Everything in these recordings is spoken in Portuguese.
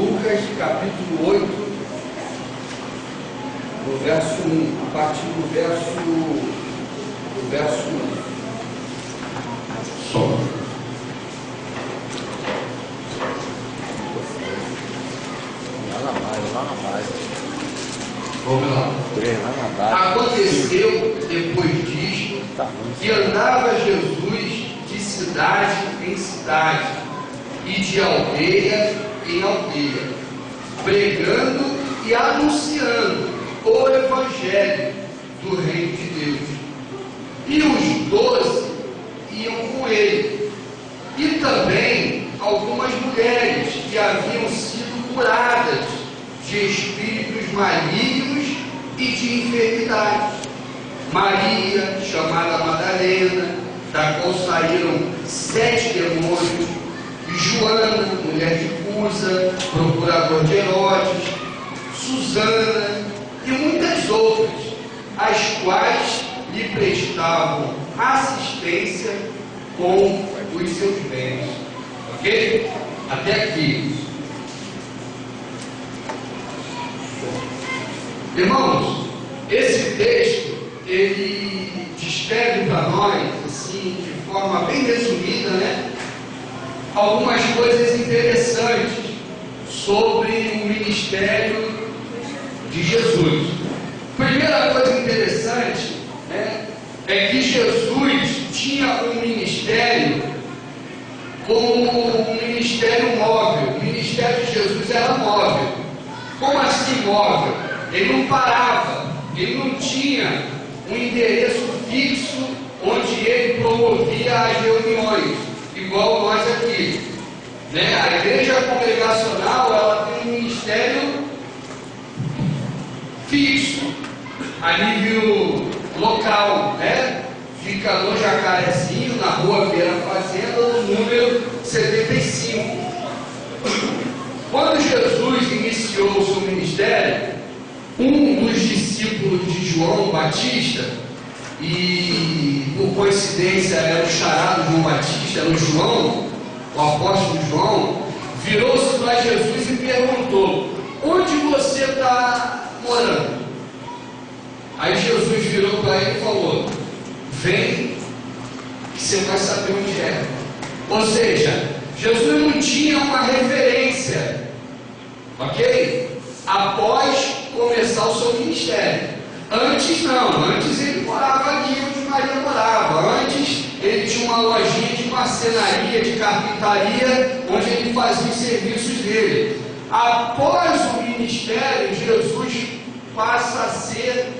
Lucas, capítulo 8, no verso 1, a partir do verso 1. Som. Lá na base. Vamos lá. Aconteceu, depois disto, que andava Jesus de cidade em cidade e de aldeia em aldeia, pregando e anunciando o Evangelho do Reino de Deus. E os 12 iam com ele, e também algumas mulheres que haviam sido curadas de espíritos malignos e de enfermidades. Maria, chamada Madalena, da qual saíram 7 demônios, e Joana, mulher de Cusa, procurador de Herodes, Susana e muitas outras, as quais lhe prestavam assistência com os seus bens. Ok? Até aqui. Irmãos, esse texto, ele descreve para nós, assim, de forma bem resumida, né, algumas coisas interessantes sobre o ministério de Jesus. Primeira coisa interessante, né, é que Jesus tinha um ministério como um ministério móvel. O ministério de Jesus era móvel. Como assim móvel? Ele não parava, ele não tinha um endereço fixo onde ele promovia as reuniões, igual nós aqui, né? A igreja congregacional, ela tem um ministério fixo, a nível local, né? Fica no Jacarezinho, na rua Beira Fazenda, no número 75. Quando Jesus iniciou o seu ministério, um dos discípulos de João Batista, e por coincidência era o charado João Batista, era o João, o apóstolo João, virou-se para Jesus e perguntou: onde você está morando? Aí Jesus virou para ele e falou: vem, que você vai saber onde é. Ou seja, Jesus não tinha uma referência, ok? Após começar o seu ministério. Antes não, antes ele morava ali onde Maria morava. Antes ele tinha uma lojinha de marcenaria, de carpintaria, onde ele fazia os serviços dele. Após o ministério, Jesus passa a ser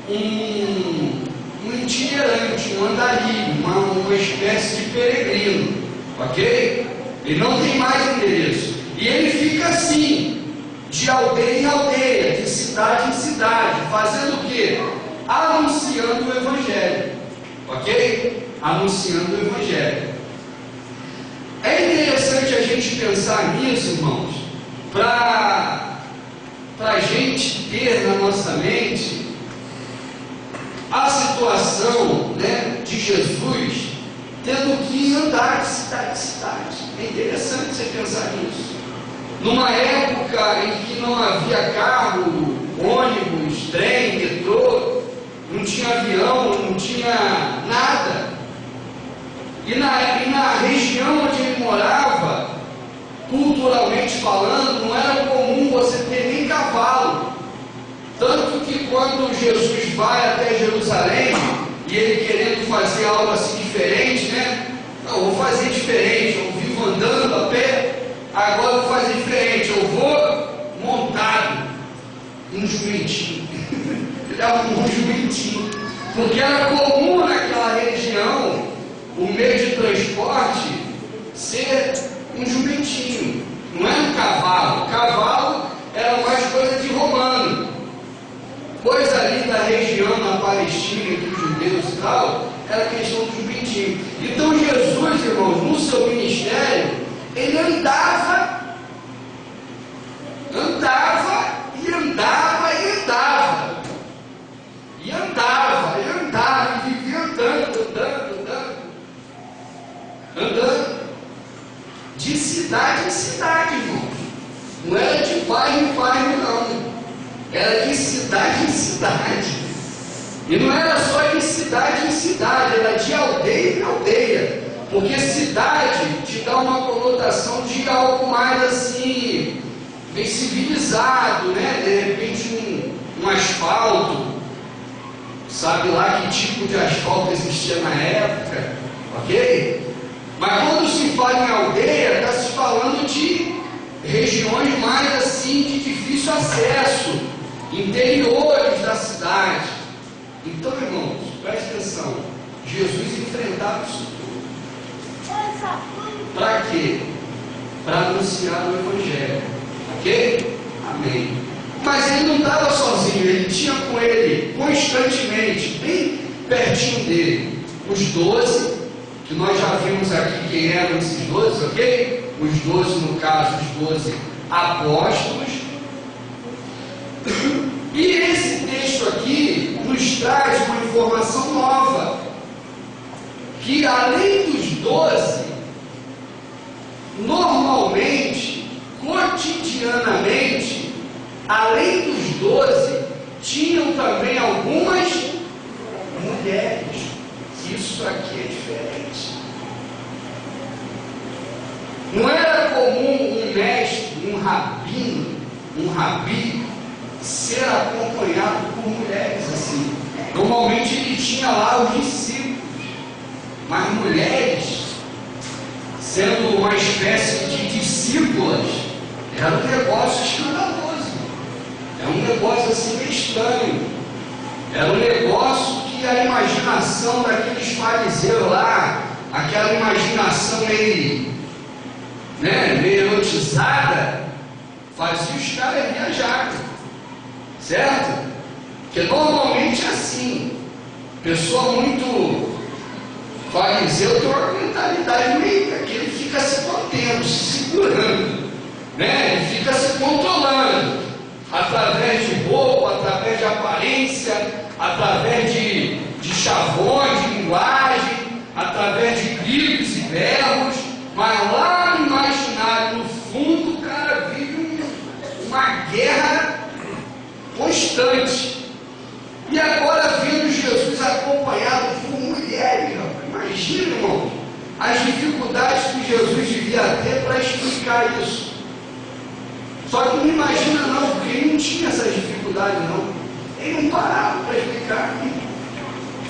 um itinerante, um andarilho, uma espécie de peregrino, ok? Ele não tem mais endereço. E ele fica assim, de aldeia em aldeia, de cidade em cidade, fazendo o quê? Anunciando o Evangelho, ok? Anunciando o Evangelho. É interessante a gente pensar nisso, irmãos, para a gente ter na nossa mente a situação, né, de Jesus tendo que andar de cidade em cidade. É interessante você pensar nisso. Numa época em que não havia carro, ônibus, trem, metrô, não tinha avião, não tinha nada. E na região onde ele morava, culturalmente falando, não era comum você ter nem cavalo. Tanto que quando Jesus vai até Jerusalém, e ele querendo fazer algo assim diferente, né? Não, vou fazer diferente, eu vivo andando a pé. Agora eu vou fazer diferente, eu vou montado um jumentinho. Ele dava um jumentinho, porque era comum naquela região o meio de transporte ser um jumentinho, não era um cavalo. O cavalo era mais coisa de romano, pois ali da região, na Palestina, entre os judeus e tal, era questão do jumentinho. Então Jesus, irmãos, no seu ministério, ele andava e andava e andava e andava e andava e andava e vivia andando de cidade em cidade, irmãos. Não era cidade. E não era só de cidade em cidade, era de aldeia em aldeia. Porque cidade te dá uma conotação de algo mais assim, bem civilizado, né? De repente um asfalto, sabe lá que tipo de asfalto existia na época, ok? Mas quando se fala em aldeia, está se falando de regiões mais assim de difícil acesso, interiores da cidade. Então, irmãos, preste atenção, Jesus enfrentava isso tudo. Para quê? Para anunciar o Evangelho, ok? Amém. Mas ele não estava sozinho, ele tinha com ele constantemente, bem pertinho dele, os 12, que nós já vimos aqui quem eram esses 12, ok? Os 12, no caso, os 12 apóstolos. E esse texto aqui nos traz uma informação nova, que além dos 12, normalmente, cotidianamente, além dos 12, tinham também algumas mulheres. Isso aqui é diferente. Não era comum um mestre, um rabi, ser acompanhado por mulheres assim. Normalmente ele tinha lá os discípulos, mas mulheres, sendo uma espécie de discípulas, era um negócio escandaloso. É um negócio assim meio estranho. Era um negócio que a imaginação daqueles fariseus lá, aquela imaginação meio erotizada, fazia os caras viajarem, certo? Porque normalmente é assim. Pessoa muito fariseu tem uma mentalidade meio que ele fica se contendo, se segurando, né? Ele fica se controlando através de roupa, através de aparência, através de chavões, de linguagem, através de gritos e berros, mas lá no imaginário, no fundo, o cara vive uma guerra constante. E agora vendo Jesus acompanhado por mulheres, imagina, irmão, as dificuldades que Jesus devia ter para explicar isso. Só que não imagina não, porque ele não tinha essas dificuldades não. Ele não parava para explicar.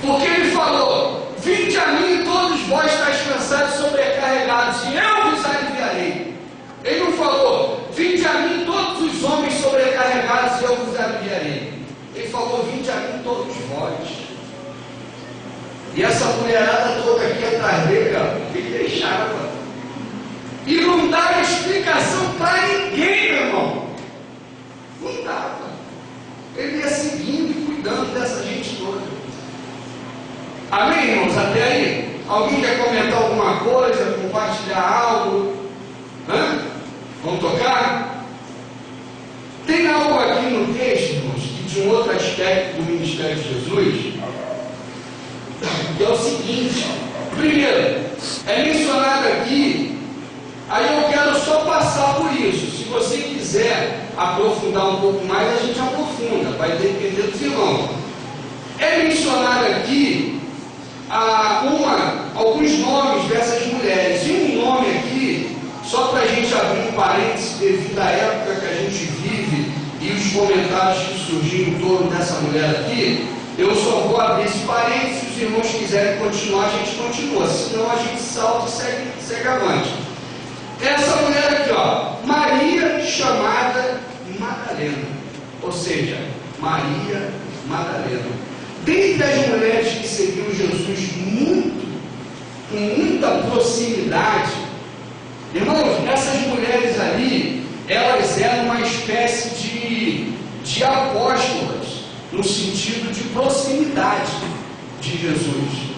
Porque ele falou: vinde a mim todos vós estáis cansados e sobrecarregados, e eu vos aliviarei. Ele não falou: vinde a mim todos os homens sobrecarregados e eu vos aliviarei. Ele falou: vinde a mim todos vós. E essa mulherada toda aqui atrás dele, ele deixava. E não dava explicação para ninguém, meu irmão. Não dava. Ele ia seguindo e cuidando dessa gente toda. Amém, irmãos? Até aí? Alguém quer comentar alguma coisa, compartilhar algo? Vamos tocar? Tem algo aqui no texto, irmãos, que de um outro aspecto do ministério de Jesus, que é o seguinte: primeiro, é mencionado aqui, aí eu quero só passar por isso. Se você quiser aprofundar um pouco mais, a gente aprofunda, vai depender dos irmãos. É mencionado aqui alguns nomes dessas mulheres, e um nome aqui, só para a gente abrir um parênteses devido à época que a gente vive e os comentários que surgiram em torno dessa mulher aqui, eu só vou abrir esse parênteses. Se os irmãos quiserem continuar, a gente continua, senão a gente salta e segue avante. Essa mulher aqui, ó, Maria chamada Madalena, ou seja, Maria Madalena. Dentre as mulheres que seguiam Jesus com muita proximidade, irmãos, essas mulheres ali, elas eram uma espécie de apóstolas, no sentido de proximidade de Jesus.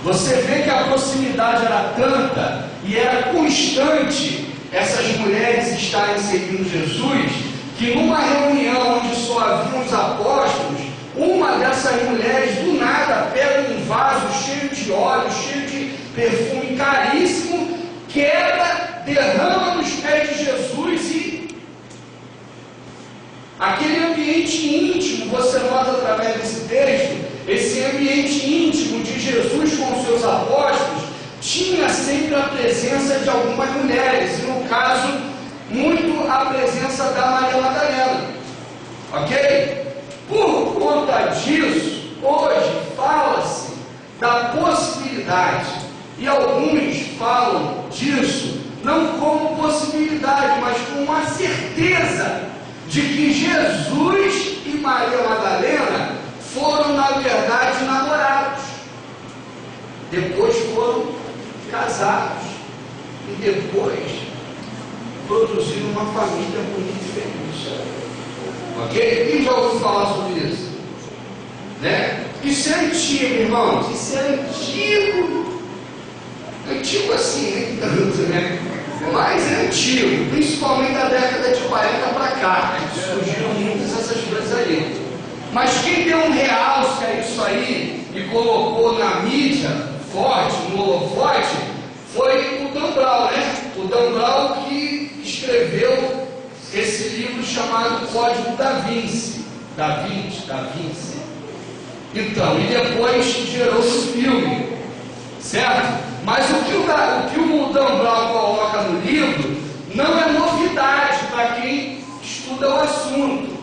Você vê que a proximidade era tanta e era constante essas mulheres estarem seguindo Jesus, que numa reunião onde só haviam os apóstolos, uma dessas mulheres do nada pega um vaso cheio de óleo, cheio de perfume caríssimo, quebra, derrama nos pés de Jesus, e aquele ambiente ambiente íntimo, você nota através desse texto, esse ambiente íntimo de Jesus com os seus apóstolos, tinha sempre a presença de algumas mulheres, e no caso, muito a presença da Maria Madalena. Ok? Por conta disso, hoje fala-se da possibilidade, e alguns falam disso não como possibilidade, mas com uma certeza de que Jesus e Maria Madalena foram, na verdade, namorados. Depois foram casados. E depois produziram uma família bonita e feliz. Ok? Quem já ouviu falar sobre isso? Né? Isso é antigo, irmãos. Isso é antigo. Antigo assim, nem tanto, né? Mas é antigo. Principalmente da década de 40 para cá. Surgiram muitas essas coisas aí. Mas quem deu um realce a isso aí e colocou na mídia forte, no holofote, foi o Dan Brown, né? O Dan Brown que escreveu esse livro chamado Código da Vinci. Da Vinci. Então, e depois gerou esse filme, certo? Mas o que o Dan Brown coloca no livro não é novidade para quem estuda o assunto.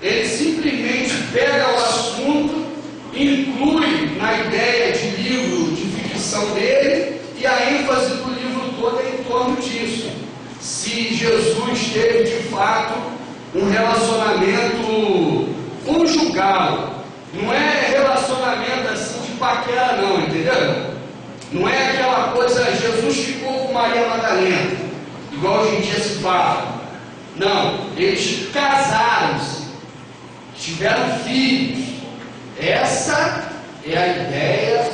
Ele simplesmente pega o assunto, inclui na ideia de livro de ficção dele, e a ênfase do livro todo é em torno disso. Se Jesus teve de fato um relacionamento conjugal, não é relacionamento assim de paquera não, entendeu? Não é aquela coisa, Jesus ficou com Maria Madalena, igual hoje em dia se fala. Não, eles casaram-se, tiveram filhos. Essa é a ideia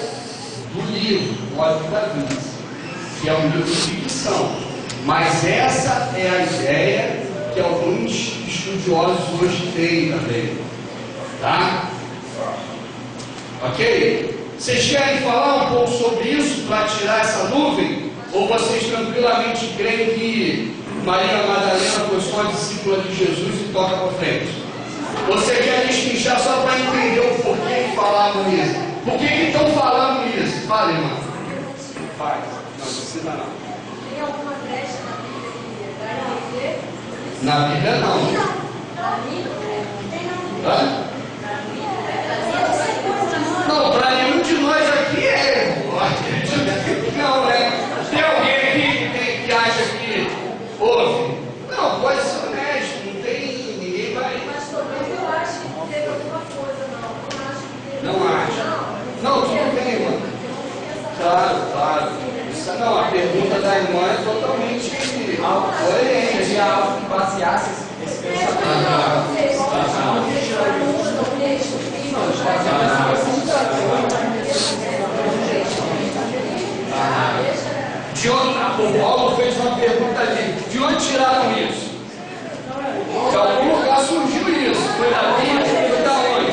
do livro, Código da Vinci, que é um livro de ficção. Mas essa é a ideia que alguns estudiosos hoje têm também. Tá? Ok? Vocês querem falar um pouco sobre isso para tirar essa nuvem? Ou vocês tranquilamente creem que Maria Madalena foi só discípula de Jesus e toca para frente? Você quer destrinchar só para entender o porquê que falavam isso? Por que estão falando isso? Fala, irmã. Faz. Não precisa não. Tem alguma brecha na Bíblia que vai dizer? Na Bíblia não. Para mim não tem não. Hã? Não, para nenhum de nós aqui é. Não, né? Tem alguém aqui que acha que houve? Não, pode ser honesto, não tem. Ninguém vai. Mas talvez eu acho que teve alguma coisa, não. Não acho que teve. Não acha? Não, tudo bem, mano. Claro. Isso, não, a pergunta da irmã é totalmente coerente. Seria algo que baseasse esse pensamento. De onde, o Paulo fez uma pergunta ali, de onde tiraram isso? De algum lugar surgiu isso, foi da Bíblia, foi da onde?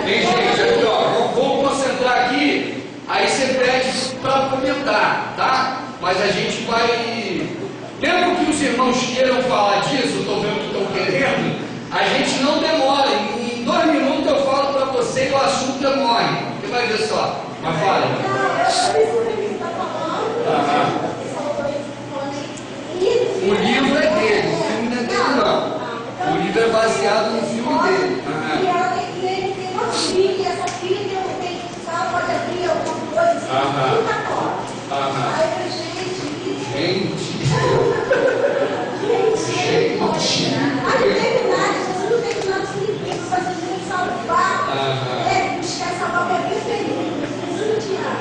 Tem gente aqui, ó, vamos concentrar aqui, aí você pede para comentar, tá? Mas a gente vai, mesmo que os irmãos queiram falar disso, eu estou vendo que estão querendo, a gente não demora, em 2 minutos eu falo para você e o assunto demora, você vai ver só, mas fala. O livro é dele, o filme não é dele não, o livro é baseado no filme dele. E ele tem uma filha, e essa filha tem pode abrir alguma coisa, muito católica. Aí eu falei, gente. Aí não teve nada, Jesus não teve nada significativo, mas Jesus salvar, buscar salvar minha vida feliz. Jesus não tinha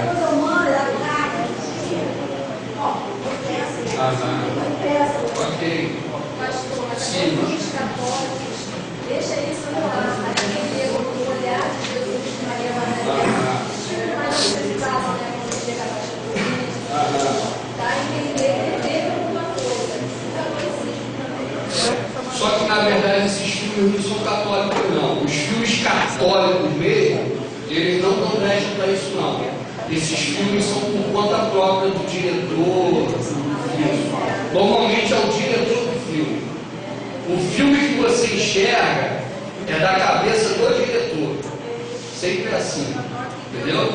coisa humana, era nada. Ó, eu peço. Ok. Pastor, mas os católicos, deixa isso no ar, aquele olhar de Jesus de Maria Madalena, mas não precisava, né, quando chega a pastor, dá a entender que teve alguma coisa, nunca foi simples também. filmes são católicos, não. Os filmes católicos mesmo, eles não dão brecha para isso, não. Esses filmes são por conta própria do diretor do filme. Normalmente é o diretor do filme. O filme que você enxerga é da cabeça do diretor. Sempre assim. Entendeu?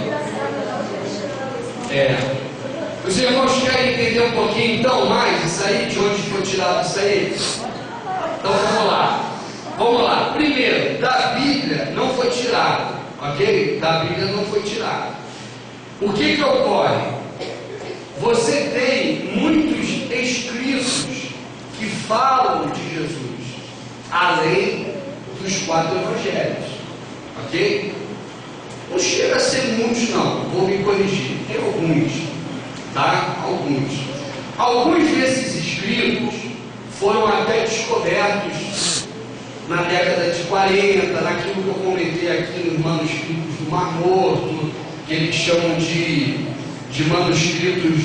Os irmãos querem entender um pouquinho então mais isso aí, de onde foi tirado isso aí? Então vamos lá. Primeiro, da Bíblia não foi tirado, ok? Da Bíblia não foi tirado. O que ocorre? Você tem muitos escritos que falam de Jesus, além dos 4 evangelhos, ok? Não chega a ser muitos, não, vou me corrigir, tem alguns, tá? Alguns desses escritos foram até descobertos na década de 40, naquilo que eu comentei aqui nos manuscritos do Mar Morto, que eles chamam de manuscritos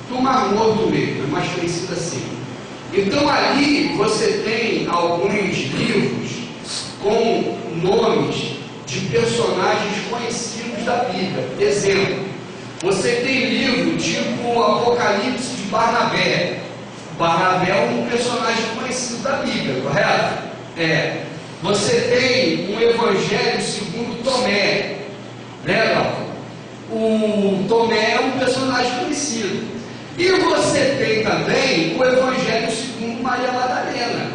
do Mar Morto mesmo, é mais conhecido assim. Então ali você tem alguns livros com nomes de personagens conhecidos da Bíblia. Exemplo, você tem livro tipo o Apocalipse de Barnabé. Barnabé é um personagem conhecido da Bíblia, correto? Você tem um Evangelho segundo Tomé, né? O Tomé é um personagem conhecido. E você tem também o Evangelho segundo Maria Madalena.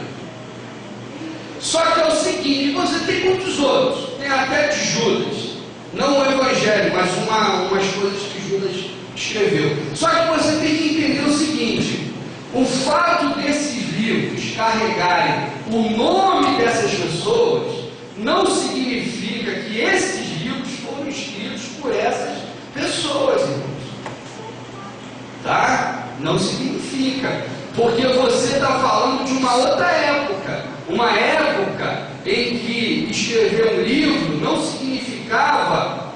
Só que é o seguinte, você tem muitos outros, tem até de Judas, não o Evangelho, mas umas coisas que Judas escreveu. Só que você tem que entender o seguinte: o fato desses livros carregarem o nome dessas pessoas não significa que esses livros foram escritos por essas pessoas, irmãos. Tá? Não significa, porque você está falando de uma outra época, uma época em que escrever um livro não significava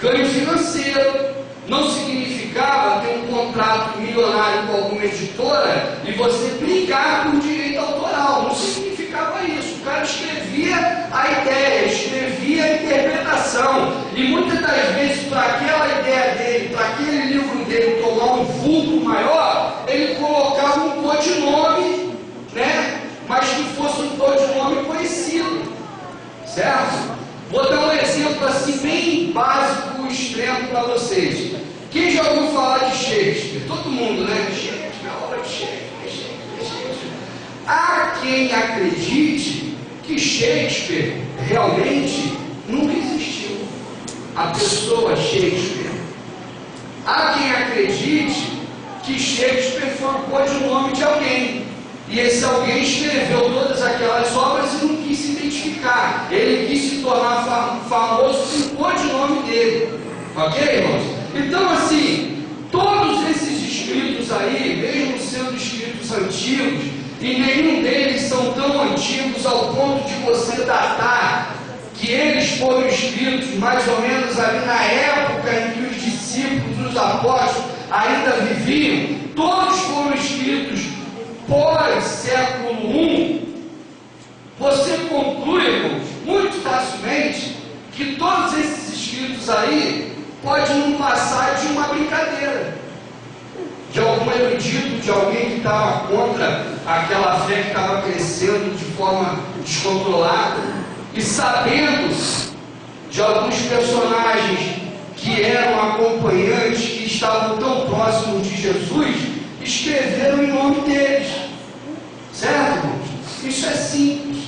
ganho financeiro, não significava ter um contrato milionário com alguma editora e você brigar por direito autoral, não significava isso. O cara escrevia a ideia, escrevia a interpretação, e muitas das vezes, para aquela ideia dele, para aquele livro dele tomar um vulto maior, ele colocava um codinome, né? Mas que fosse um codinome conhecido, certo? Vou dar um exemplo assim bem básico, extremo para vocês. Quem já ouviu falar de Shakespeare? Todo mundo, né? Shakespeare, a obra de Shakespeare. Há quem acredite que Shakespeare realmente nunca existiu. A pessoa Shakespeare. Há quem acredite que Shakespeare foi o codinome de alguém. E esse alguém escreveu todas aquelas obras e não quis se identificar. Ele quis se tornar famoso com o codinome dele. Ok, irmãos? Então, assim, todos esses escritos aí, mesmo sendo escritos antigos, e nenhum deles são tão antigos ao ponto de você datar que eles foram escritos mais ou menos ali na época em que os discípulos, os apóstolos ainda viviam. Todos foram escritos pós-século I. Você conclui, irmãos, muito facilmente que todos esses escritos aí podem não passar de uma brincadeira de algum erudito, de alguém que estava contra aquela fé que estava crescendo de forma descontrolada, e sabendo de alguns personagens que eram acompanhantes, que estavam tão próximos de Jesus, escreveram em nome deles. Certo, irmãos? Isso é simples.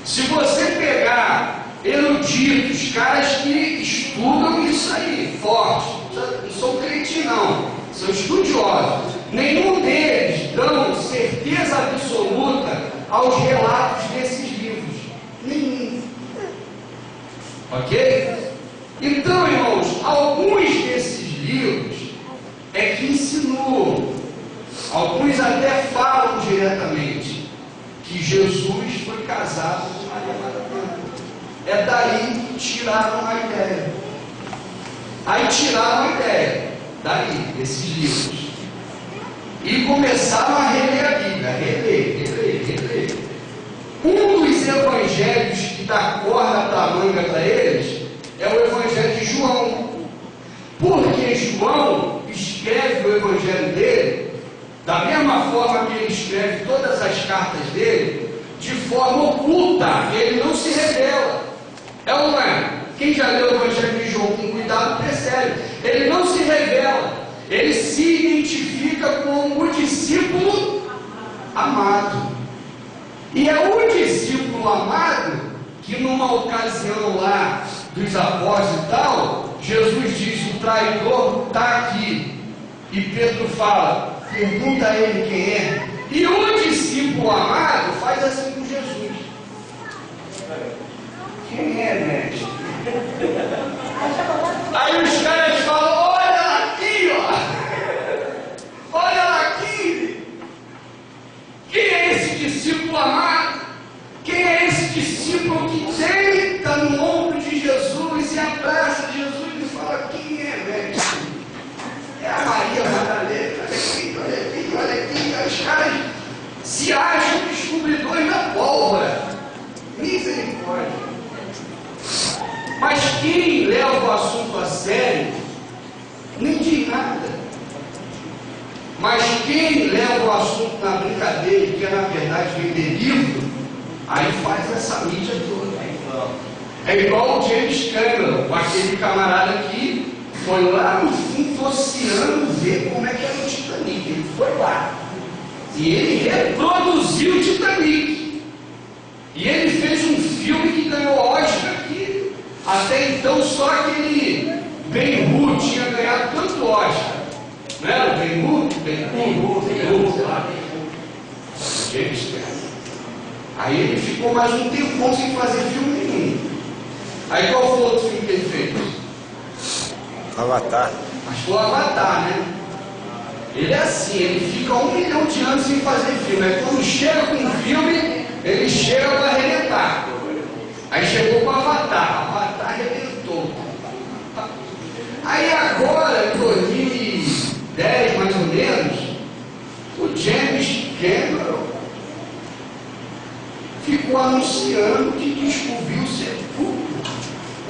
Se você pegar eruditos, caras que estudam isso aí, forte, não são crentes não, são estudiosos, nenhum deles dão certeza absoluta aos relatos desses livros. Nenhum. Ok? Então, irmãos, alguns desses livros é que insinuam, alguns até falam diretamente que Jesus foi casado com Maria Madalena. É daí que tiraram a ideia. Aí tiraram a ideia, daí, desses livros. E começaram a reler a Bíblia, reler. Um dos evangelhos dar corda para a manga para eles, é o Evangelho de João. Porque João escreve o Evangelho dele, da mesma forma que ele escreve todas as cartas dele, de forma oculta, ele não se revela. É ou não é? Quem já leu o Evangelho de João com cuidado percebe. Ele não se revela, ele se identifica como o discípulo amado. E é o discípulo amado que numa ocasião lá dos apóstolos e tal, Jesus diz: o traidor está aqui. E Pedro fala, pergunta a ele quem é. E o discípulo amado faz assim com Jesus: quem é, mestre? Aí os caras falam: olha ela aqui, ó. Olha ela aqui. Quem é esse discípulo amado? Quem é esse discípulo que deita no ombro de Jesus e abraça Jesus e fala: quem é, mestre? É a Maria Madalena. Olha aqui, olha aqui, olha aqui. Os caras se acham descobridores da pólvora. Misericórdia. Mas quem leva o assunto a sério nem diz nada. Mas quem leva o assunto na brincadeira, que é na verdade vender livro, aí faz essa mídia toda. É igual o James Cameron, aquele camarada que foi lá no fundo do oceano ver como é que era o Titanic. Ele foi lá e ele reproduziu o Titanic. E ele fez um filme que ganhou Oscar aqui. Até então só aquele Ben-Hur tinha ganhado tanto Oscar. Não era o Ben-Hur? Ben-Hur, lá. James Cameron. Aí ele ficou mais um tempão sem fazer filme nenhum. Aí qual foi o outro filme que ele fez? Avatar. Mas foi o Avatar, né? Ele é assim, ele fica 1 milhão de anos sem fazer filme. Aí quando chega com um filme, ele chega para arrebentar. Aí chegou com o Avatar. Avatar arrebentou. Aí agora, em 2010 mais ou menos, o James Cameron ficou anunciando que descobriu o sepulcro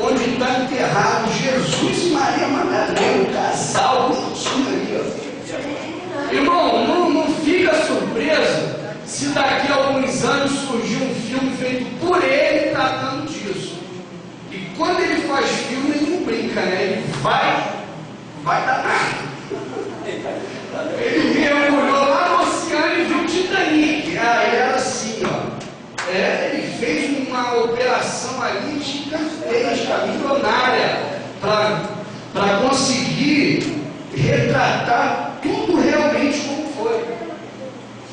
onde está enterrado Jesus e Maria Madalena, o casal bonitinho ali, ó. Irmão, não fica surpreso se daqui a alguns anos surgir um filme feito por ele tratando disso. E quando ele faz filme, ele não brinca, né? Ele vai dar nada. Ele mergulhou lá no oceano e viu o Titanic. Aí era assim, ó. Ele fez uma operação ali gigantesca, milionária, para conseguir retratar tudo realmente como foi.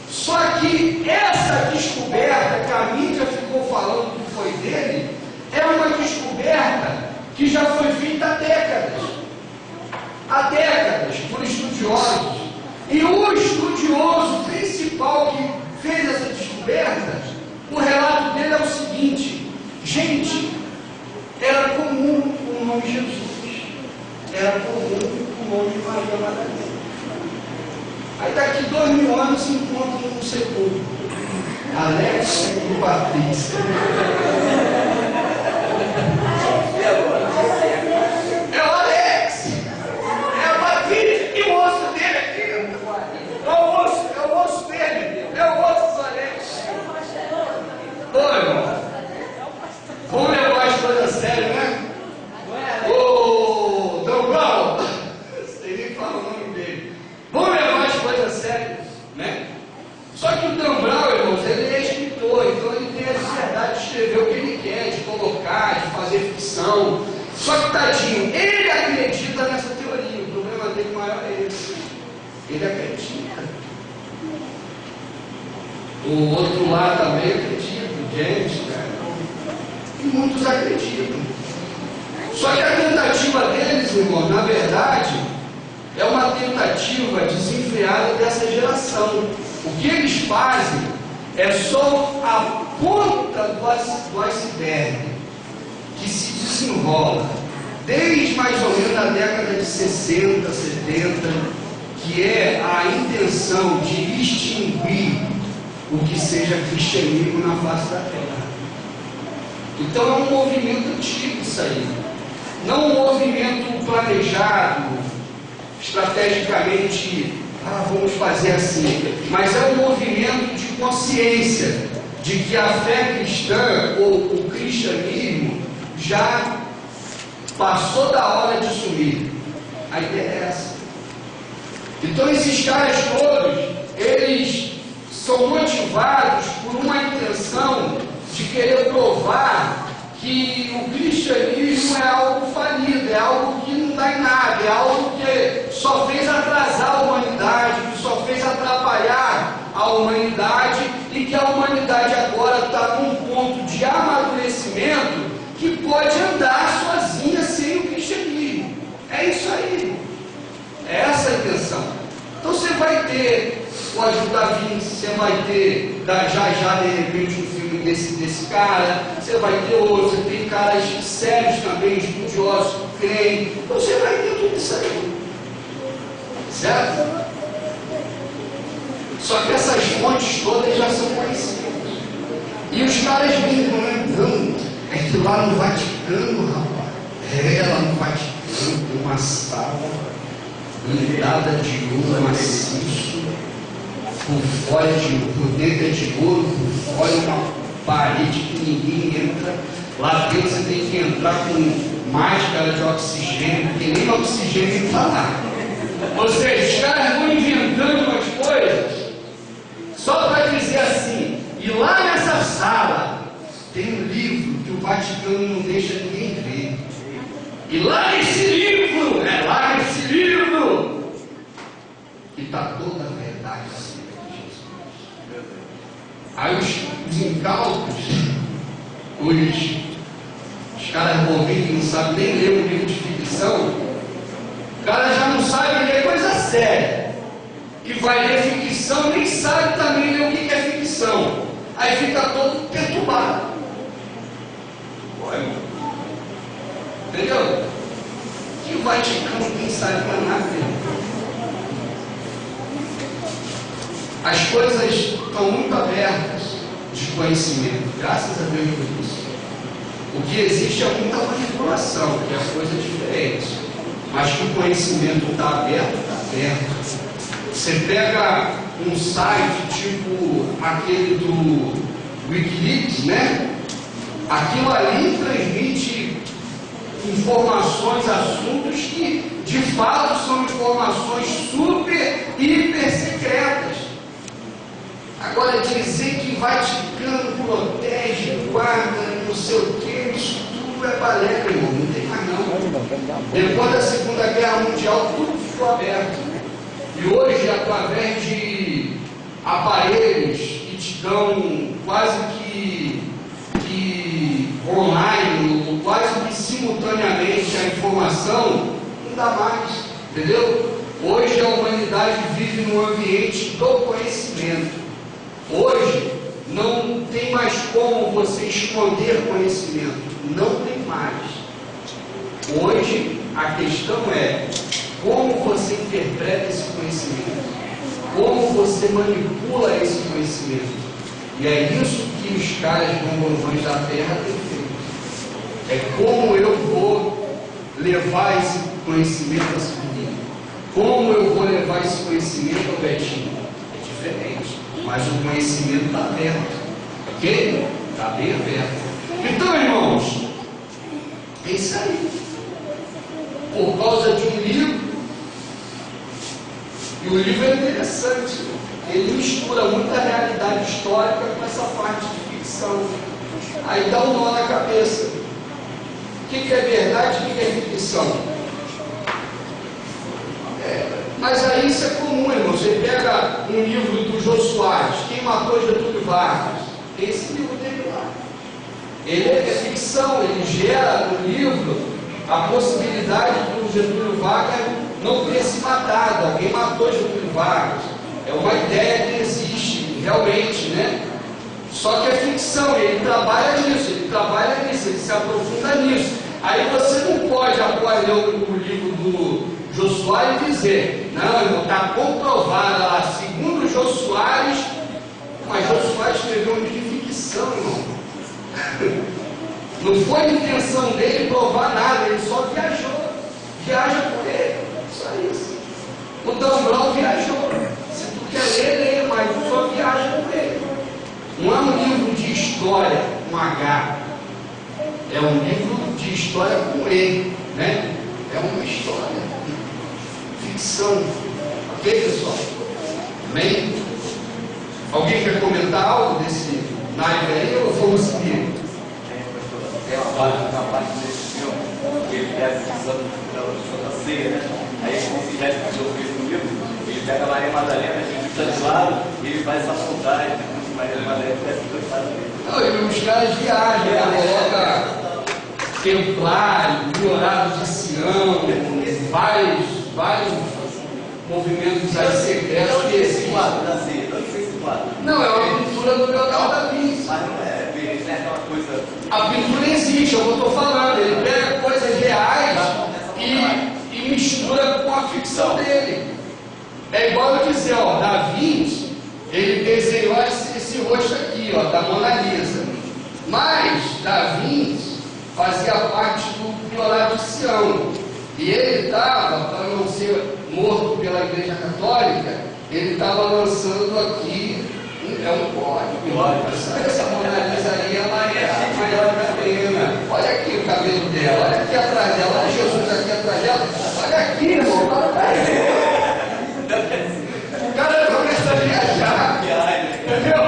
Só que essa descoberta que a mídia ficou falando que foi dele, é uma descoberta que já foi feita há décadas. Há décadas, por estudiosos. E o estudioso principal que fez essa descoberta, o relato dele é o seguinte: gente, era comum o nome de Jesus, era comum o nome de Maria Madalena. Aí daqui 2000 anos se encontram no sepulcro Alex e Patrícia. É o Alex, é a Patrícia, e o osso dele aqui, é o osso dele, é o osso do Alex. Ô, irmão, vamos levar as coisas a sério, né? Ô, Dambal, você nem fala o nome dele. Vamos levar as coisas a sério, né? Só que o Dan Brown, irmãos, ele é escritor, então ele tem a liberdade de escrever o que ele quer, de colocar, de fazer ficção. Só que, tadinho, ele acredita nessa teoria. O problema dele maior é esse. Ele acredita. O outro lá também acredita, o James, cara. E muitos acreditam. Só que a tentativa deles, irmão, na verdade, é uma tentativa desenfreada dessa geração. O que eles fazem é só a ponta do iceberg que se desenrola desde mais ou menos a década de 60, 70, que é a intenção de extinguir o que seja cristianismo na face da terra. Então é um movimento antigo isso aí. Não um movimento planejado, estrategicamente, vamos fazer assim. Mas é um movimento de consciência de que a fé cristã, ou o cristianismo, já passou da hora de sumir. A ideia é essa. Então esses caras todos, eles são motivados por uma intenção de querer provar que o cristianismo é algo falido, é algo que não dá em nada, é algo que só fez atrasar a humanidade, que só fez atrapalhar a humanidade e que a humanidade agora está num ponto de amadurecimento que pode andar sozinha sem o cristianismo. É isso aí. É essa a intenção. Então você vai ter o Ajuda 20, você vai ter já de repente um filme desse cara, você vai ter outro, você tem caras sérios também, estudiosos que creem, então você vai ter tudo isso aí. Certo? Só que essas fontes todas já são conhecidas. E os caras vêm comentando, é que lá no Vaticano, rapaz, lá no Vaticano tem uma sala blindada de ouro maciço, por dentro é de ouro, por fora uma parede que ninguém entra. Lá dentro você tem que entrar com máscara de oxigênio, porque nem oxigênio está lá. Ou seja, os caras vão inventando umas coisas só para dizer assim, e lá nessa sala tem um livro que o Vaticano não deixa ninguém ver. E lá nesse livro, que está toda a verdade acerca de Jesus. Aí os incautos, os caras envolvidos que não sabem nem ler um livro de ficção, o cara já não sabe ler coisa séria. E vai ler ficção, nem sabe também ler o que é ficção. Aí fica todo perturbado. Entendeu? Que o Vaticano quem sabe para nada. As coisas estão muito abertas de conhecimento, graças a Deus por isso. O que existe é muita manipulação, que é coisa diferente. Mas que o conhecimento está aberto, está aberto. Você pega um site tipo aquele do Wikileaks, né? Aquilo ali transmite informações, assuntos que de fato são informações super, hiper secretas. Agora dizer que Vaticano protege, guarda, não sei o que, isso tudo é balé, meu irmão, não tem mais não. Depois da Segunda Guerra Mundial tudo ficou aberto. E hoje, através de aparelhos que te dão quase que online, quase que simultaneamente a informação, não dá mais, entendeu? Hoje a humanidade vive num ambiente do conhecimento. Hoje não tem mais como você esconder conhecimento, não tem mais. Hoje a questão é como você interpreta esse conhecimento, como você manipula esse conhecimento. E é isso que os caras bambambãs da Terra têm feito. É como eu vou levar esse conhecimento a Silvinho, como eu vou levar esse conhecimento ao Betinho. É diferente, mas o conhecimento está aberto, ok? Está bem aberto. Então, irmãos, é isso aí. Por causa de um livro, e o livro é interessante, ele mistura muita realidade histórica com essa parte de ficção. Aí dá um nó na cabeça. O que é verdade e o que é ficção? Mas aí isso é comum, irmão. Você pega um livro do Jô Soares, Quem Matou Getúlio Vargas? Tem esse livro dele lá. Ele é ficção, ele gera no livro a possibilidade do Getúlio Vargas não ter se matado. Alguém matou Getúlio Vargas. É uma ideia que existe realmente, né? Só que é ficção, ele trabalha nisso, ele se aprofunda nisso. Aí você não pode apoiar o livro do Jô Soares e dizer, não, irmão, está comprovado lá, segundo Jô Soares, mas Jô Soares escreveu um livro de ficção, irmão. Não foi a intenção dele provar nada, ele só viajou. Viaja com ele, só isso. O Dan Brown viajou. Se tu quer ler, lê, mas tu só viaja com ele. Não é um livro de história com H. É um livro de história com E, né? É uma história. Ficção. Ok, pessoal? Amém? Alguém quer comentar algo desse naipe aí ou vamos seguir? Tem uma parte desse filme que ele pega a ficção da ceia, né? Aí ele já explicou isso comigo, ele pega a Maria Madalena, Jesus está de lado, e ele faz essa montagem, Maria Madalena parece dois lados dele. Não, os caras viajam, coloca templário, priorado de Sião, vários movimentos aí secretos que existem. Não, é uma pintura do Leonardo da Vinci. Mas não é aquela coisa. A pintura existe, é o que eu estou falando. Ele pega coisas reais e mistura com a ficção dele. É igual eu dizer, ó, Da Vinci, ele desenhou esse rosto aqui, ó, da Mona Lisa. Mas Da Vinci fazia parte do Priorado de Sião. E ele estava, para não ser morto pela Igreja Católica, ele estava lançando aqui um código. Essa Mona Lisa aí, ela é a maior da pena. Olha aqui o cabelo dela, olha aqui atrás dela, olha Jesus aqui atrás dela. Olha aqui, irmão, olha atrás dela. O cara começa a viajar. Entendeu?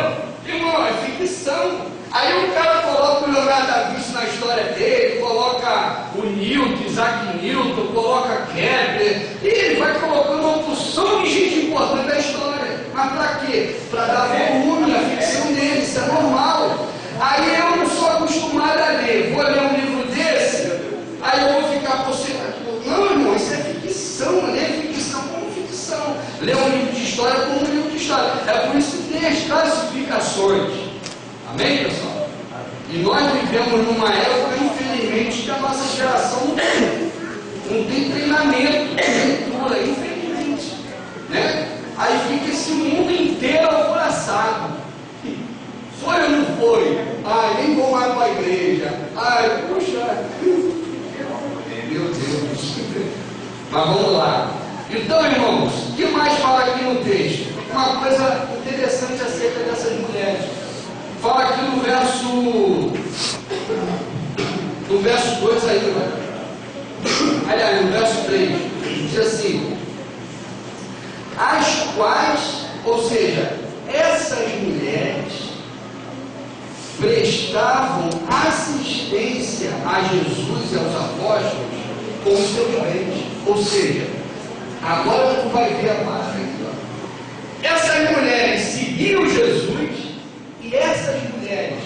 Irmão, é ficção. Aí o cara coloca o Leonardo da Vinci na história dele, coloca o Newton, Isaac Newton, coloca Kepler, e ele vai colocando uma porção de gente importante da história. Mas para quê? Para dar volume à ficção dele, isso é normal. Aí eu não sou acostumado a ler, vou ler um livro desse, aí eu vou ficar possuído. Não, irmão, isso é ficção, ler ficção como ficção. Ler um livro de história como um livro de história. É por isso que tem as classificações. Amém, pessoal? E nós vivemos numa época, infelizmente, que a nossa geração não tem treinamento de leitura, infelizmente. Né? Aí fica esse mundo inteiro alvoraçado. Foi ou não foi? Ai, nem vou mais para a igreja. Ai, puxa. Meu Deus. Mas vamos lá. Então, irmãos, o que mais fala aqui no texto? Uma coisa interessante acerca dessas mulheres. Fala aqui no verso 2 aí, né? Aliás, no verso 3, diz assim: as quais, ou seja, essas mulheres prestavam assistência a Jesus e aos apóstolos com seus bens. Ou seja, agora tu vai ver a parte aqui, ó. Essas mulheres seguiam Jesus. E essas mulheres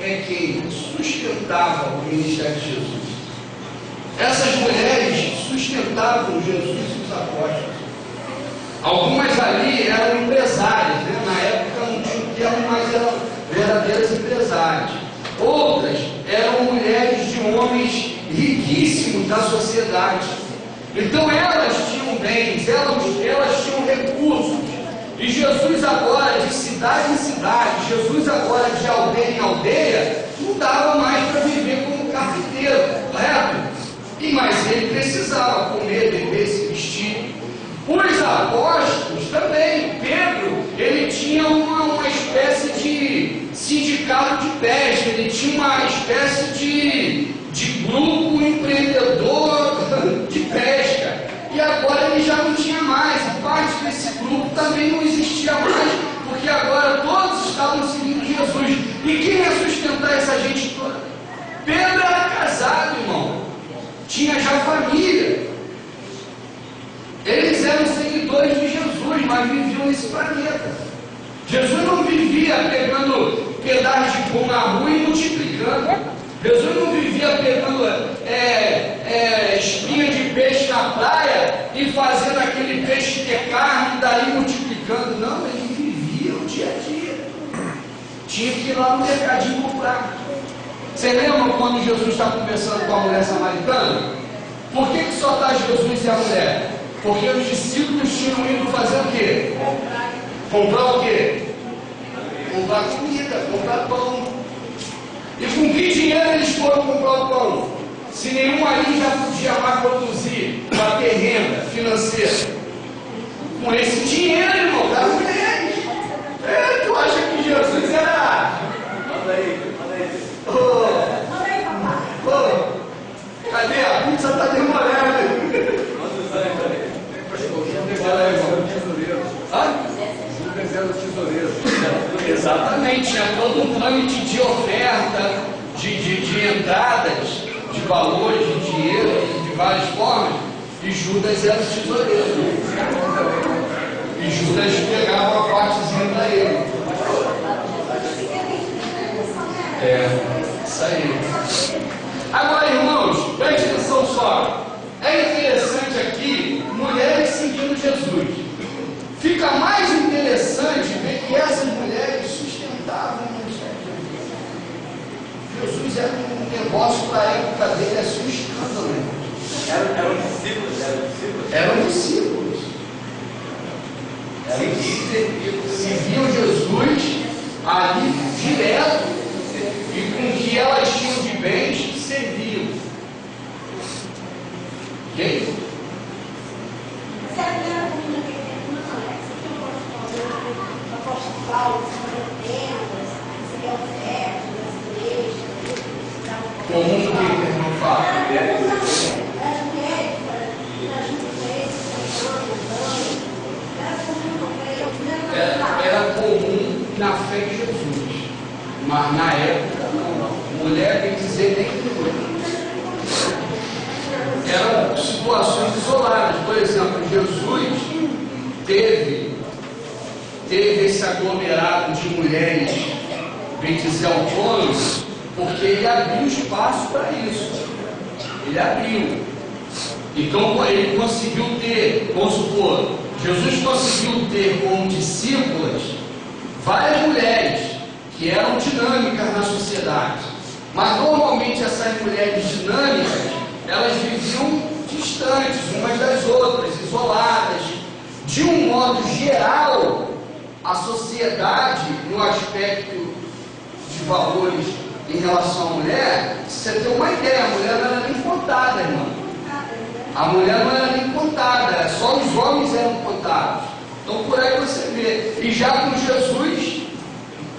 é quem sustentava o ministério de Jesus. Essas mulheres sustentavam Jesus e os apóstolos. Algumas ali eram empresárias, né? Na época não tinha o termo, mas eram verdadeiras empresárias. Outras eram mulheres de homens riquíssimos da sociedade. Então elas tinham bens, elas tinham recursos. E Jesus agora, de cidade em cidade, Jesus agora de aldeia em aldeia, não dava mais para viver como carpinteiro, correto? Mas ele precisava comer, beber, se vestir. Os apóstolos também. Pedro, ele tinha uma espécie de sindicato de pesca, ele tinha uma espécie de grupo empreendedor de pesca. E agora ele já não tinha mais, e parte desse grupo também não existia mais, porque agora todos estavam seguindo Jesus. E quem ia sustentar essa gente toda? Pedro era casado, irmão, tinha já família. Eles eram seguidores de Jesus, mas viviam nesse planeta. Jesus não vivia pegando pedaços de pão na rua e multiplicando. Jesus não vivia pegando espinha de peixe na praia e fazendo aquele peixe ter carne e daí multiplicando. Não, ele vivia o dia a dia. Tinha que ir lá no mercadinho comprar. Você lembra quando Jesus está conversando com a mulher samaritana? Por que só está Jesus e a mulher? Porque os discípulos tinham ido fazer o quê? Comprar o quê? Comprar comida, comprar pão. E com que dinheiro eles foram comprar o pão? Se nenhum ali já podia mais produzir para ter renda financeira. Com esse dinheiro, irmão, das mulheres. Tu acha que Jesus era... Manda aí. Manda aí, papai. Cadê? A pizza está demorando. Quantos anos, Tony? Exatamente, tinha todo um trâmite de oferta, de entradas, de valores, de dinheiro, de várias formas, e Judas era o tesoureiro. E Judas pegava a partezinha para ele. Isso aí. Agora, irmãos, preste atenção só. É interessante aqui, mulheres seguindo Jesus. Fica mais interessante ver que essas mulheres sustentavam o ministério de Jesus. Jesus era um negócio para a época dele, é um escândalo. Eram discípulos. Eram discípulos. Seguiam Jesus ali direto e com o que elas tinham de bens, serviam. Ok? Será que era comum naquele tempo? Não, é. Você tem o apóstolo Paulo, tendas, recebia ofertas das igrejas. Comum o que o irmão fala? Era comum as mulheres, para junto com eles, cantando. Era comum na fé de Jesus, mas na época não. Mulher tem que dizer nem que eram situações isoladas. Por exemplo, Jesus teve esse aglomerado de mulheres, bem dizer, autônomas, porque ele abriu espaço para isso. Ele abriu. Então ele conseguiu ter, vamos supor, Jesus conseguiu ter como discípulas várias mulheres que eram dinâmicas na sociedade. Mas normalmente essas mulheres dinâmicas, elas viviam distantes umas das outras, isoladas. De um modo geral, a sociedade, no aspecto de valores em relação à mulher, você tem uma ideia, a mulher não era nem contada, irmão. A mulher não era nem contada, só os homens eram contados. Então por aí você vê. E já com Jesus,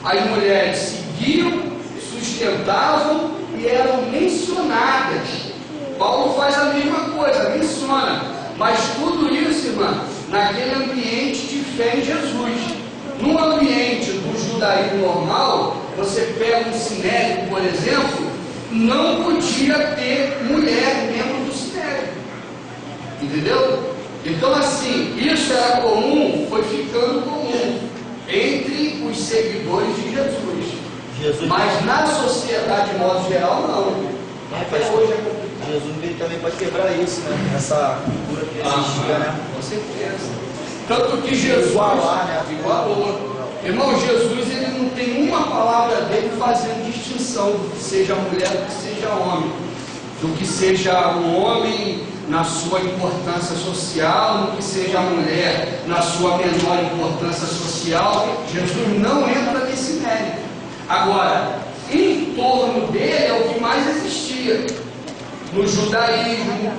as mulheres seguiam, sustentavam e eram mencionadas. Paulo faz a mesma coisa, menciona. Mas tudo isso, irmã, naquele ambiente de fé em Jesus. No ambiente do judaísmo normal, você pega um sinédrio, por exemplo, não podia ter mulher membro do sinédrio. Entendeu? Então, assim, isso era comum, foi ficando comum entre os seguidores de Jesus. Mas na sociedade, de modo geral, não. Até hoje é complicado. Jesus ele também pode quebrar isso, né? Essa cultura que existia, né? Com certeza. Tanto que Jesus igualou. Irmão, Jesus ele não tem uma palavra dele fazendo distinção do que seja mulher, do que seja homem. Do que seja um homem na sua importância social, do que seja a mulher na sua menor importância social. Jesus não entra nesse mérito. Agora, em torno dele é o que mais existia. No judaísmo,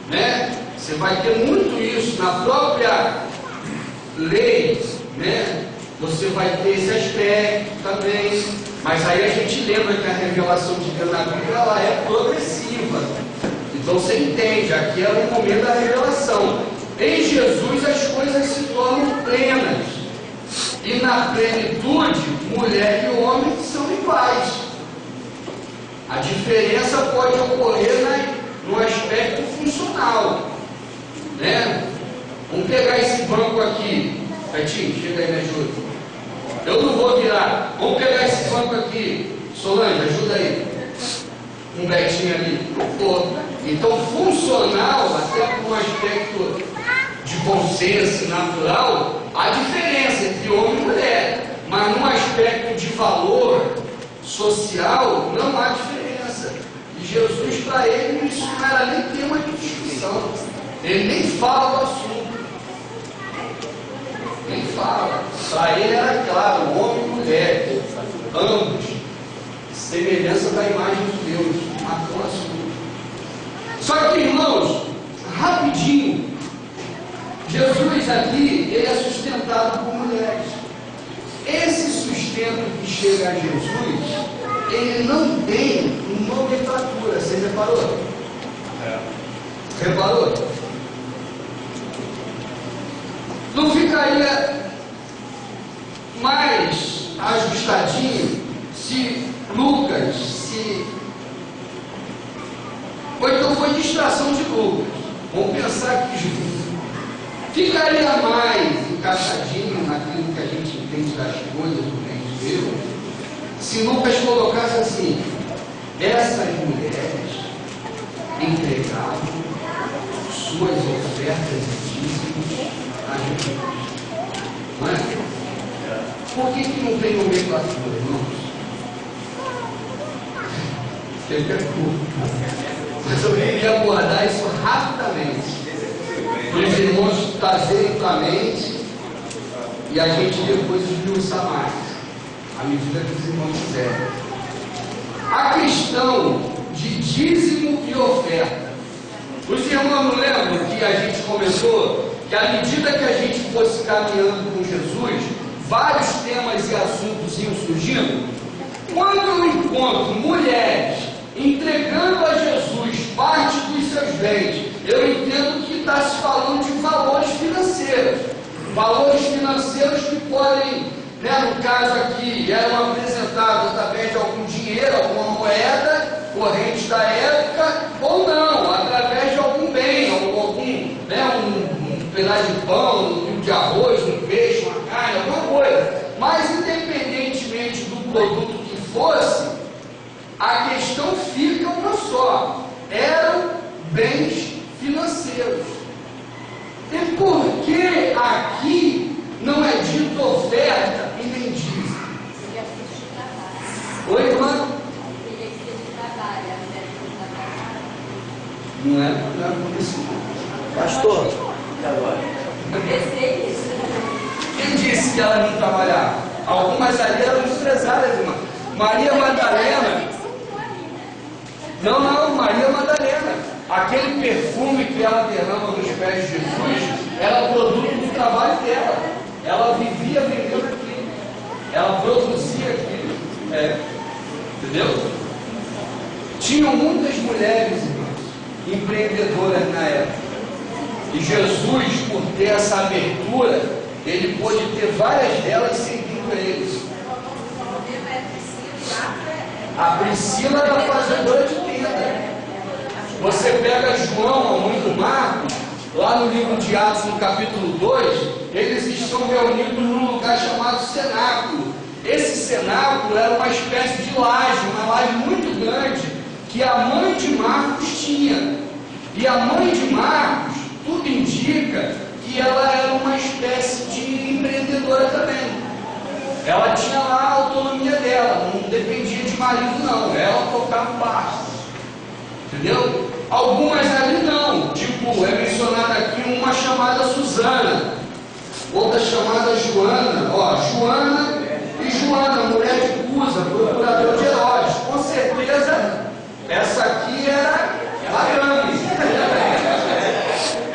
né? Você vai ter muito isso na própria lei, né? Você vai ter esse aspecto também. Mas aí a gente lembra que a revelação de Deus na Bíblia ela é progressiva. Então você entende, aqui é o momento da revelação. Em Jesus as coisas se tornam plenas. E na plenitude, mulher e homem são iguais. A diferença pode ocorrer no aspecto funcional, né? Vamos pegar esse banco aqui. Betinho, chega aí, me ajuda. Eu não vou virar. Vamos pegar esse banco aqui. Solange, ajuda aí. Um Betinho ali. Então, funcional, até com um aspecto de bom senso natural, há diferença entre homem e mulher. Mas num aspecto de valor social, não há diferença. E Jesus, para ele, isso não era nem tema de discussão. Ele nem fala do assunto. Nem fala. Para ele era claro, homem e mulher, ambos semelhança da imagem de Deus, matou a sua. Só que, irmãos, rapidinho, Jesus aqui, ele é sustentado por mulheres. Esse sustento que chega a Jesus, ele não tem nomenclatura. Você reparou? Reparou? Não ficaria mais ajustadinho se Lucas, ou então foi distração de Lucas. Vamos pensar aqui juntos. Ficaria mais encaixadinho naquilo que a gente entende das coisas do reino de Deus se Lucas colocasse assim: essas mulheres entregavam suas ofertas e dízimos a Jesus. Não é? Por que não tem nomenclatura, irmãos? Mas eu queria abordar isso rapidamente, para os irmãos trazerem para a mente e a gente depois esmiuçar mais, à medida que os irmãos quiserem. A questão de dízimo e oferta. Os irmãos não lembram que a gente comentou que à medida que a gente fosse caminhando com Jesus, vários temas e assuntos iam surgindo? Quando eu encontro mulheres entregando a Jesus parte dos seus bens, eu entendo que está se falando de valores financeiros. Valores financeiros que podem, no caso aqui, eram apresentados através de algum dinheiro, alguma moeda corrente da época, ou não, através de algum bem, um pedaço de pão, um quilo de arroz, um peixe, uma carne, alguma coisa. Mas independentemente do produto que fosse, a questão fica uma só: eram bens financeiros. E por que aqui não é dito oferta e nem dízimo? Oi, irmã? Não é por isso. Pastor, Quem disse que ela não trabalhava? Algumas ali eram empresárias, irmã. Maria Madalena. Não, Maria Madalena. Aquele perfume que ela derrama nos pés de Jesus era produto do trabalho dela. Ela vivia vendendo aquilo. Ela produzia aquilo. Entendeu? Tinham muitas mulheres, irmãos, empreendedoras na época. E Jesus, por ter essa abertura, ele pôde ter várias delas seguindo eles. A Priscila era fazedora de tenda. Você pega João, a mãe do Marcos, lá no livro de Atos, no capítulo 2, eles estão reunidos num lugar chamado cenáculo. Esse cenáculo era uma espécie de laje, uma laje muito grande, que a mãe de Marcos tinha. E a mãe de Marcos, tudo indica que ela era uma espécie de empreendedora também. Ela tinha lá a autonomia dela, não dependia de marido não, ela tocava o barco. Entendeu? Algumas ali não, tipo, é mencionada aqui uma chamada Susana, outra chamada Joana, Joana e Joana, mulher de Cusa, procurador de Herodes. Com certeza, essa aqui era madame.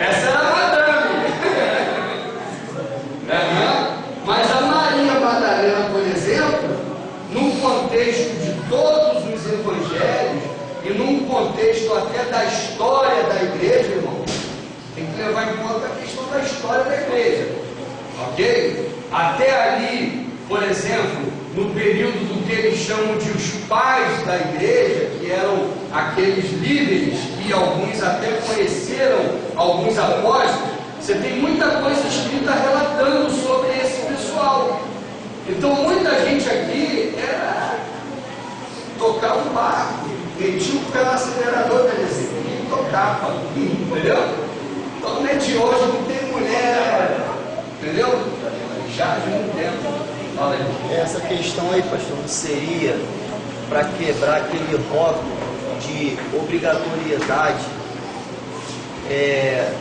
Essa era a madame. Mas a Maria Madalena, por exemplo, num contexto de todos os evangelhos e num contexto até da história da igreja, irmão, tem que levar em conta a questão da história da igreja, ok? Até ali, por exemplo, no período do que eles chamam de os pais da igreja, que eram aqueles líderes que alguns até conheceram alguns apóstolos, você tem muita coisa escrita relatando sobre esse pessoal. Então muita gente aqui tocava o barco, metia o pé no acelerador, e tocava, entendeu? Então não é de hoje, não tem mulher, entendeu? Já de um tempo. Fala aí. Essa questão aí, pastor, seria para quebrar aquele rótulo de obrigatoriedade,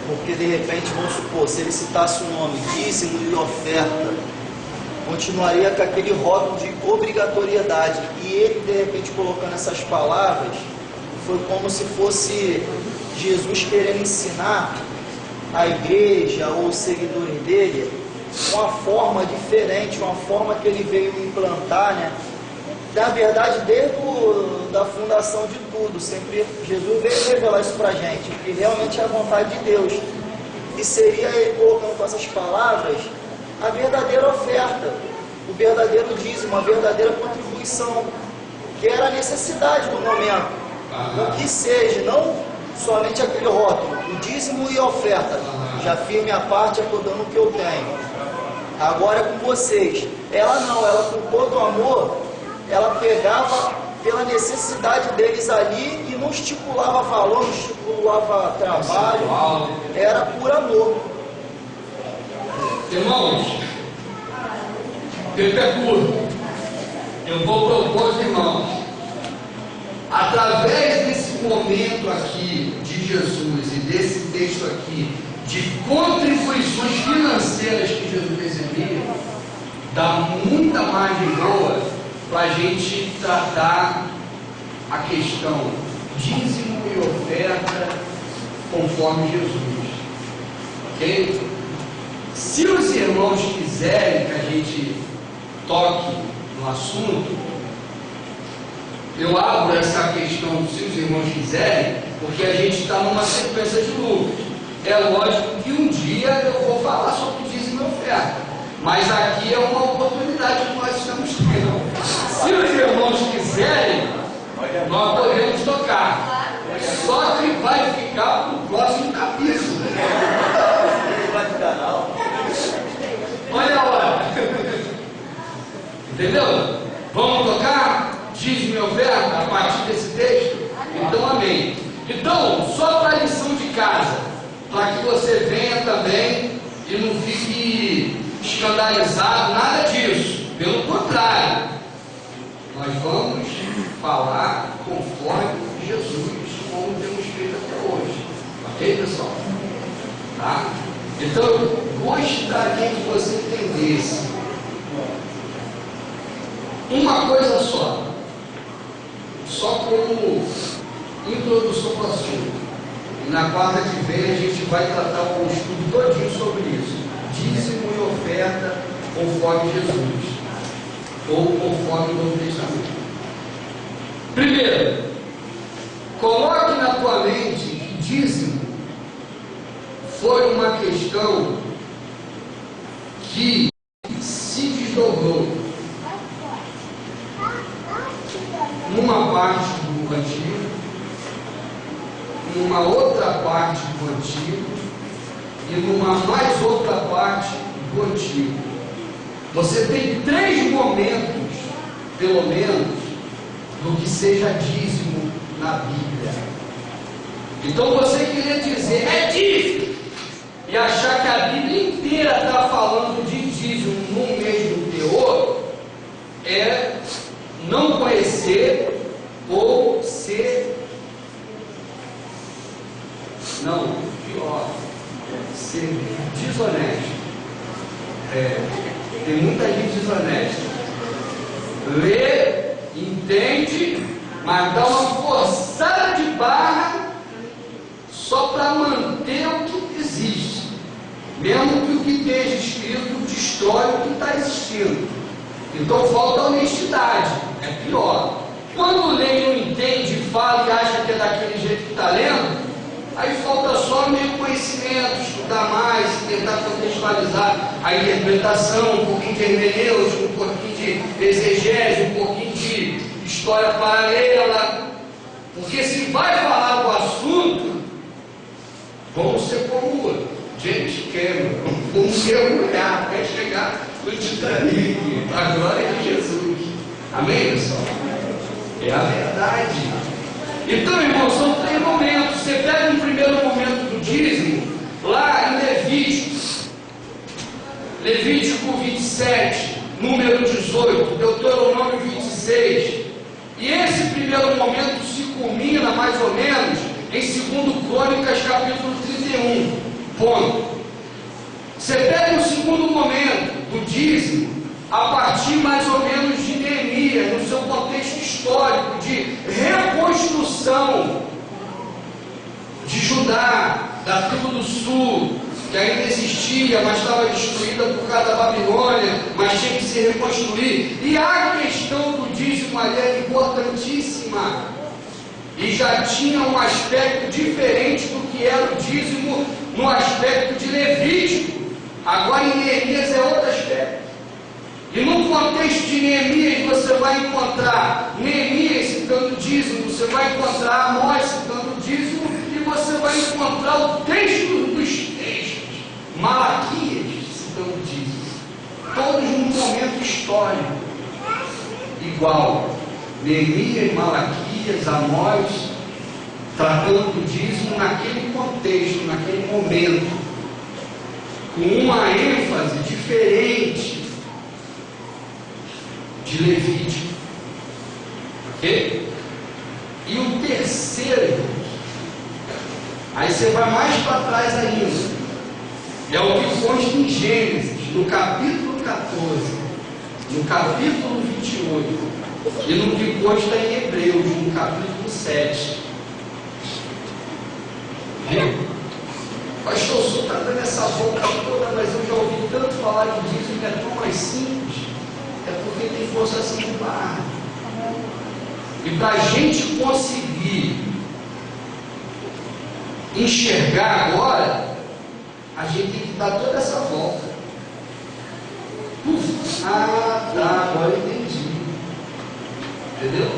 porque de repente, vamos supor, se ele citasse o nome dízimo e oferta, continuaria com aquele rótulo de obrigatoriedade. E ele, de repente, colocando essas palavras, foi como se fosse Jesus querendo ensinar a igreja ou os seguidores dele uma forma diferente, uma forma que ele veio implantar, né? Na verdade, desde da fundação de tudo, sempre Jesus veio revelar isso pra gente, que realmente é a vontade de Deus. E seria ele colocando com essas palavras a verdadeira oferta, o verdadeiro dízimo, a verdadeira contribuição, que era a necessidade do momento. O que seja, não somente aquele rótulo, o dízimo e a oferta. Já fiz minha parte, eu estou dando o que eu tenho. Agora é com vocês. Ela não, ela com todo amor, ela pegava pela necessidade deles ali e não estipulava valor, não estipulava trabalho, era por amor. Irmãos, tempo é curto. Eu vou propor aos irmãos, através desse momento aqui de Jesus e desse texto aqui, de contribuições financeiras que Jesus recebia, dá muita margem boa para a gente tratar a questão dízimo e oferta conforme Jesus. Ok? Se os irmãos quiserem que a gente toque no assunto, eu abro essa questão, se os irmãos quiserem, porque a gente está numa sequência de lucros. É lógico que um dia eu vou falar sobre dízimo e oferta, mas aqui é uma oportunidade que nós estamos tendo. Se os irmãos quiserem, nós podemos tocar. Só que vai ficar para o próximo capítulo. Olha a hora. Entendeu? Vamos tocar dízimo e oferta a partir desse texto? Então, amém. Então, só para a lição de casa, para que você venha também e não fique escandalizado, nada disso. Pelo contrário, nós vamos falar conforme Jesus, como temos feito até hoje. Ok, pessoal? Tá? Então, eu gostaria que você entendesse uma coisa só como introdução para o assunto. E na quarta que vem a gente vai tratar um estudo todinho sobre isso. Dízimo e oferta conforme Jesus, ou conforme o Novo Testamento. Primeiro, coloque na tua mente que dízimo foi uma questão que se desdobrou numa parte do Antigo, numa outra parte do Antigo e numa mais outra parte do Antigo. Você tem 3 momentos, pelo menos, do que seja dízimo na Bíblia. Então você queria dizer, é dízimo, e achar que a Bíblia inteira está falando de dízimo no mesmo teor, é não conhecer ou ser, não, pior, ser desonesto. Tem muita gente desonesta. Lê, entende, mas dá uma forçada de barra só para manter o que existe, mesmo que o que esteja escrito destrói o que está existindo. Então falta honestidade, é pior. Quando lê e não entende, fala e acha que é daquele jeito que está lendo, aí falta só meio conhecimento, estudar mais, tentar contextualizar a interpretação, um pouquinho de hermenêutica, um pouquinho de exegese, um pouquinho de história paralela. Porque se vai falar do assunto, vamos ser como James Cameron, vamos mergulhar até chegar no Titanic, a glória de Jesus. Amém, pessoal? É a verdade. Então, irmãos, são 3 momentos. Você pega um primeiro momento do dízimo, lá em Levítico 27, número 18, Deuteronômio 26. E esse primeiro momento se culmina, mais ou menos, em 2 Crônicas, capítulo 31. Ponto. Você pega o segundo momento do dízimo, a partir mais ou menos de Neemias, no seu contexto histórico de reconstrução de Judá, da tribo do sul, que ainda existia, mas estava destruída por causa da Babilônia, mas tinha que se reconstruir. E a questão do dízimo ali é importantíssima. E já tinha um aspecto diferente do que era o dízimo no aspecto de Levítico. Agora em Neemias é outro aspecto. E no contexto de Neemias você vai encontrar Neemias citando dízimo, você vai encontrar Amós citando dízimo, e você vai encontrar o texto dos textos, Malaquias citando dízimo. Todos num momento histórico igual. Neemias, Malaquias, Amós, tratando do dízimo naquele contexto, naquele momento, com uma ênfase diferente de Levítico. Ok? E o terceiro, aí você vai mais para trás ainda, é o que consta em Gênesis, no capítulo 14, no capítulo 28, e no que consta em Hebreus, no capítulo 7. Pastor, o senhor está dando essa volta toda, mas eu já ouvi tanto falar de dízimo que é tão mais simples. É porque tem força assim de barra. E para a gente conseguir enxergar agora, a gente tem que dar toda essa volta. Ah, tá, agora eu entendi. Entendeu?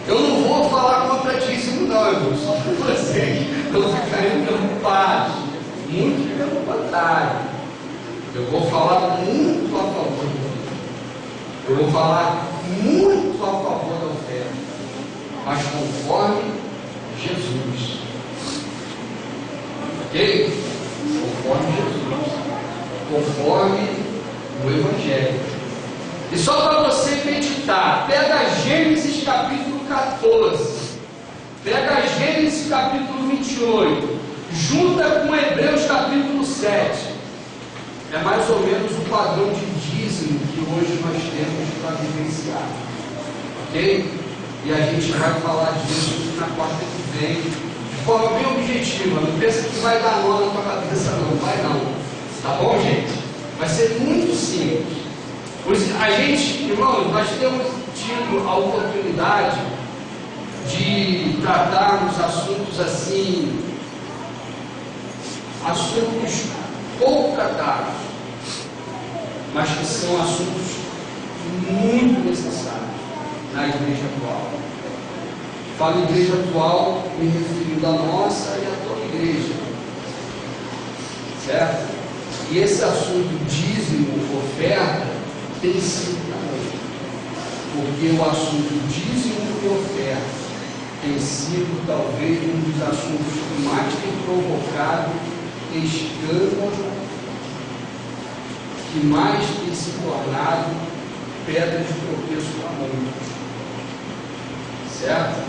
Eu não vou falar contra dízimo, não, irmão. Só para vocês não ficarem preocupados. Muito pelo contrário. Eu vou falar muito a favor. Eu vou falar muito a favor da oferta. Mas conforme Jesus. Ok? Conforme Jesus. Conforme o Evangelho. E só para você meditar, pega Gênesis capítulo 14, pega Gênesis capítulo 28, junta com Hebreus capítulo 7, é mais ou menos o padrão de dízimo que hoje nós temos para vivenciar, ok? E a gente vai falar disso na quarta que vem, de forma bem objetiva, não pensa que vai dar nó na tua cabeça não, vai não, tá bom gente? Vai ser muito simples. A gente, irmãos, nós temos tido a oportunidade de tratarmos assuntos assim, assuntos pouco tratados, mas que são assuntos muito necessários na igreja atual. Falo igreja atual, me referindo à nossa e à tua igreja, certo? E esse assunto dízimo, oferta, tem sido também, porque o assunto dízimo e oferta tem sido talvez um dos assuntos que mais tem provocado escândalo, que mais tem se tornado pedra de tropeço para muitos, certo?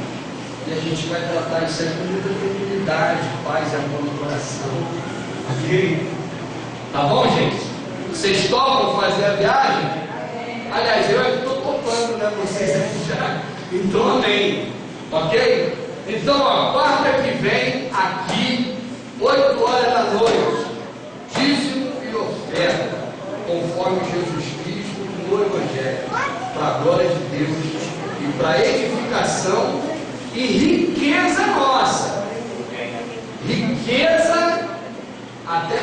E a gente vai tratar isso aí com muita tranquilidade, paz e amor no coração, ok? Tá bom, gente? Vocês topam fazer a viagem? Aliás, eu estou topando, né? Vocês aqui já. Então, amém. Ok? Então, ó, quarta que vem, aqui, 8 horas da noite, dízimo e oferta, conforme Jesus Cristo no Evangelho, para a glória de Deus e para a edificação e riqueza nossa. Riqueza até